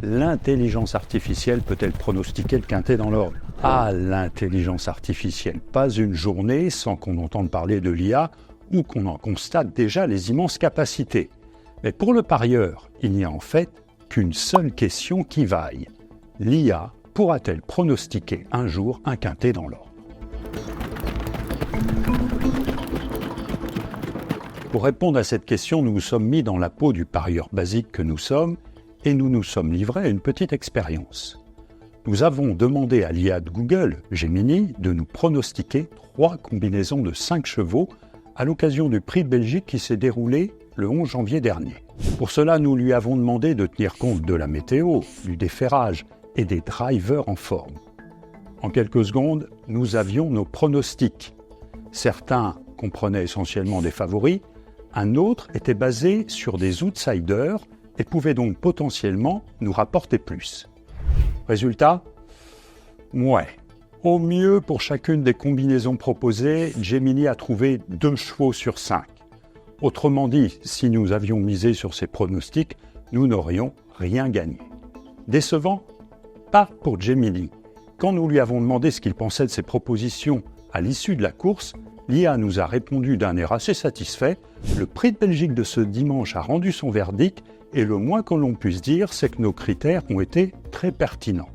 L'intelligence artificielle peut-elle pronostiquer le quintet dans l'ordre? Ah, l'intelligence artificielle, pas une journée sans qu'on entende parler de l'IA ou qu'on en constate déjà les immenses capacités. Mais pour le parieur, il n'y a en fait qu'une seule question qui vaille. L'IA pourra-t-elle pronostiquer un jour un quintet dans l'ordre? Pour répondre à cette question, nous nous sommes mis dans la peau du parieur basique que nous sommes et nous nous sommes livrés à une petite expérience. Nous avons demandé à l'IA de Google, Gemini, de nous pronostiquer 3 combinaisons de 5 chevaux à l'occasion du Prix de Belgique qui s'est déroulé le 11 janvier dernier. Pour cela, nous lui avons demandé de tenir compte de la météo, du déferrage et des drivers en forme. En quelques secondes, nous avions nos pronostics. Certains comprenaient essentiellement des favoris, un autre était basé sur des outsiders et pouvait donc potentiellement nous rapporter plus. Résultat? Ouais. Au mieux, pour chacune des combinaisons proposées, Gemini a trouvé 2 chevaux sur 5. Autrement dit, si nous avions misé sur ces pronostics, nous n'aurions rien gagné. Décevant? Pas pour Gemini. Quand nous lui avons demandé ce qu'il pensait de ses propositions à l'issue de la course, l'IA nous a répondu d'un air assez satisfait. Le Prix de Belgique de ce dimanche a rendu son verdict et le moins que l'on puisse dire, c'est que nos critères ont été très pertinents.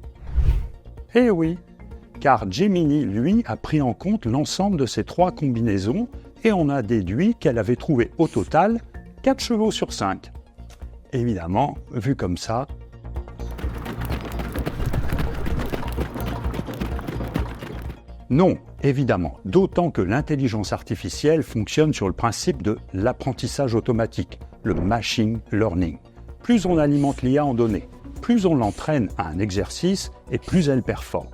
Eh oui, car Gemini, lui, a pris en compte l'ensemble de ces 3 combinaisons et on a déduit qu'elle avait trouvé au total 4 chevaux sur 5. Évidemment, vu comme ça, non, évidemment, d'autant que l'intelligence artificielle fonctionne sur le principe de l'apprentissage automatique, le machine learning. Plus on alimente l'IA en données, plus on l'entraîne à un exercice et plus elle performe.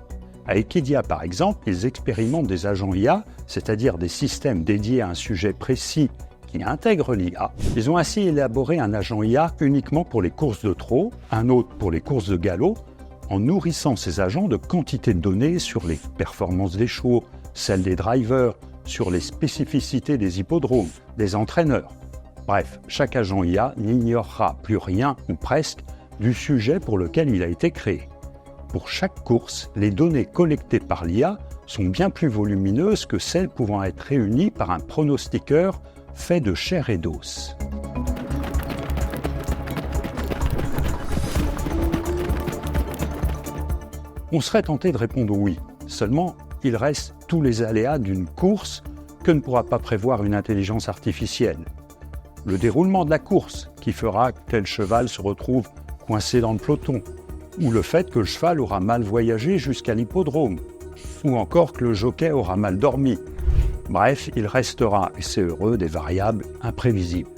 À Equidia, par exemple, ils expérimentent des agents IA, c'est-à-dire des systèmes dédiés à un sujet précis qui intègrent l'IA. Ils ont ainsi élaboré un agent IA uniquement pour les courses de trot, un autre pour les courses de galop, en nourrissant ces agents de quantité de données sur les performances des chevaux, celles des drivers, sur les spécificités des hippodromes, des entraîneurs. Bref, chaque agent IA n'ignorera plus rien ou presque du sujet pour lequel il a été créé. Pour chaque course, les données collectées par l'IA sont bien plus volumineuses que celles pouvant être réunies par un pronostiqueur fait de chair et d'os. On serait tenté de répondre oui, seulement il reste tous les aléas d'une course que ne pourra pas prévoir une intelligence artificielle. Le déroulement de la course qui fera que tel cheval se retrouve coincé dans le peloton, ou le fait que le cheval aura mal voyagé jusqu'à l'hippodrome, ou encore que le jockey aura mal dormi. Bref, il restera, et c'est heureux, des variables imprévisibles.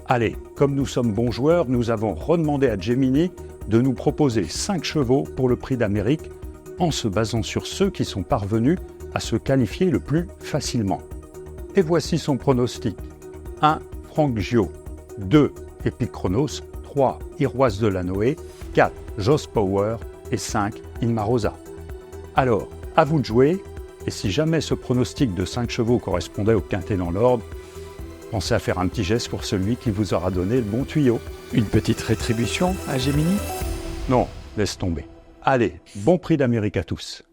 Allez, comme nous sommes bons joueurs, nous avons redemandé à Gemini de nous proposer 5 chevaux pour le Prix d'Amérique en se basant sur ceux qui sont parvenus à se qualifier le plus facilement. Et voici son pronostic. 1. Frank Gio. 2. Epic Chronos. 3. Iroise de la Noé. 4. Joss Power. Et 5. Inmarosa. Alors, à vous de jouer. Et si jamais ce pronostic de 5 chevaux correspondait au quintet dans l'ordre, pensez à faire un petit geste pour celui qui vous aura donné le bon tuyau. Une petite rétribution à Gemini? Non, laisse tomber. Allez, bon Prix d'Amérique à tous.